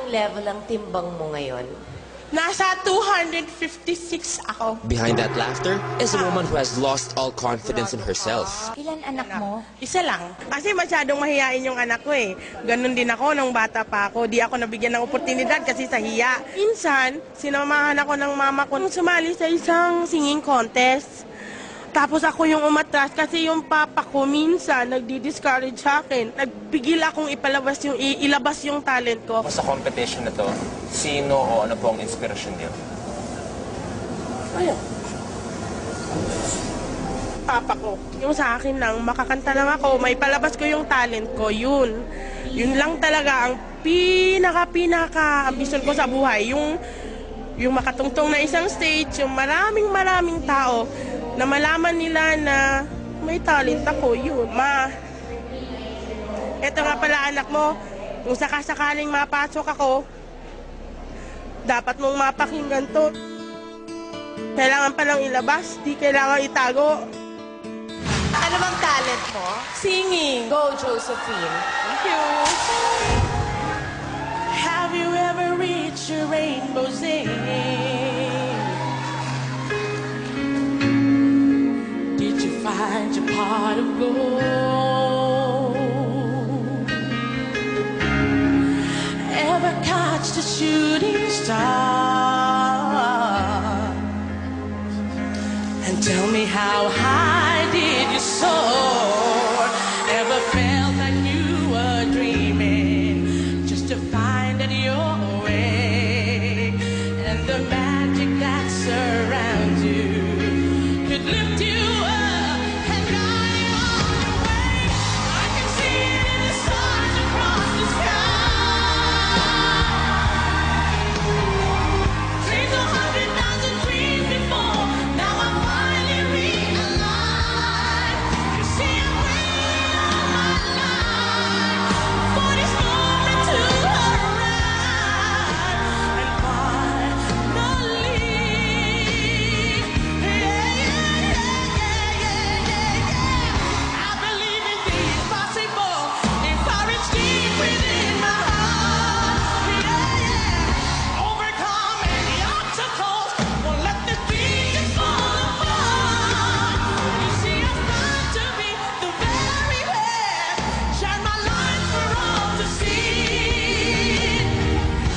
anong level ang timbang mo ngayon? Nasa 256 ako. Behind that laughter is a woman who has lost all confidence in herself. Ilan anak mo? Isa lang. Kasi masyadong mahihain yung anak ko eh. Ganon din ako nung bata pa ako. Di ako nabigyan ng oportunidad kasi sa hiya. Minsan, sinamahan ako ng mama ko nung sumali sa isang singing contest. Tapos ako yung umatras kasi yung papa ko minsan nagdi-discourage sa akin. Nagpigil akong ilabas yung talent ko. Sa competition na to, sino o ano po ang inspirasyon niyo? Ayun. Papa ko. Yung sa akin lang, makakanta lang ako, may palabas ko yung talent ko, yun. Yun lang talaga ang pinaka ambisyon ko sa buhay. Yung makatungtong na isang stage, yung maraming tao na malaman nila na may talent ako, yun. Ma, eto nga pala anak mo, kung sakasakaling mapasok ako, dapat mong mapakinggan to. Kailangan palang ilabas, di kailangan itago. Ano bang talent mo? Singing. Go, Josephine. Thank you. Have you ever reached your rainbow's end? Did you find your pot of gold? Ever catch the shooting star? And tell me how high did you soar? Ever felt like you were dreaming just to find that you're awake? And the magic that surrounds you could lift you up and guide you on your way. I can see it in the stars across the sky. Dreams 100,000 dreams before, now I'm finally realize. You see, I'm waiting all my life for this moment to arrive. And finally, I believe in the impossible. If I reach deep within my heart, overcome any obstacles, won't let this dream just fall apart. You see, I'm proud to be the very best. Shine my light for all to see.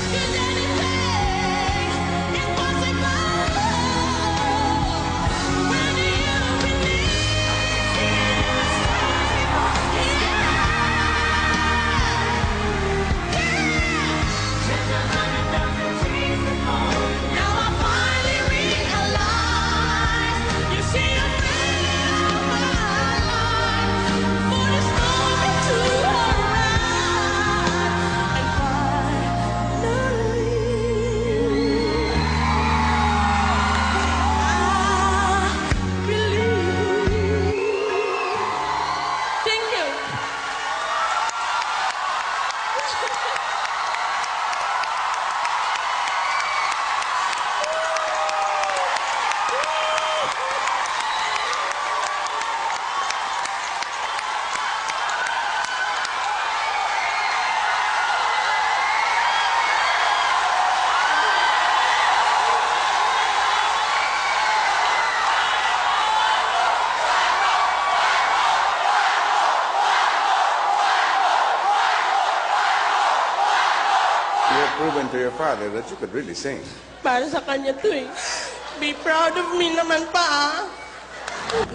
'Cause anything is possible when you believe. Now I finally realize. You see, I'm waiting all my life for this moment to arrive. And finally, I believe. Thank you. You have proven to your father that you could really sing. Para sa kanya to eh. Be proud of me naman pa ah.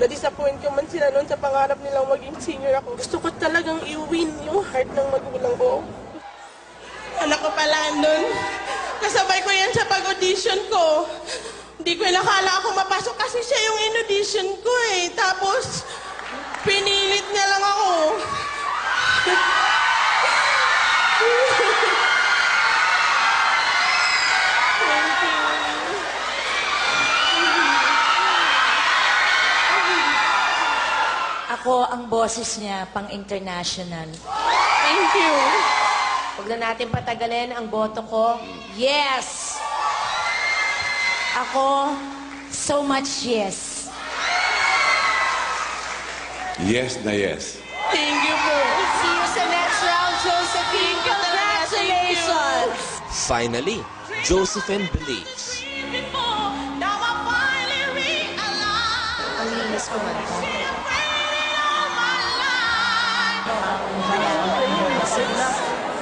Na-disappoint ko man sila noon sa pangarap nilang maging singer ako. Gusto ko talagang i-win yung heart ng magulang ko. Anak ko pala nun. Kasabay ko yan sa pag-audition ko. Hindi ko inakala ako mapasok kasi siya yung in-audition ko eh. Tapos, pinilit niya lang ako. Thank you. Ako ang boses niya pang-international. Thank you. Huwag na natin patagalin ang boto ko. Yes! Ako, so much yes. Yes na yes. Thank you po. See you sa next round, Josephine. Thank you talaga. Thank you. Congratulations! Finally, Josephine believes. Ang linis kumanta.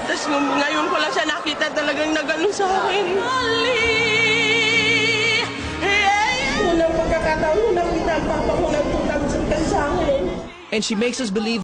Tapos ngayon ko lang siya nakita talagang nagano sa akin. Unang pagkakataon ko nakita ang papa ko nagtutang sa akin. And she makes us believe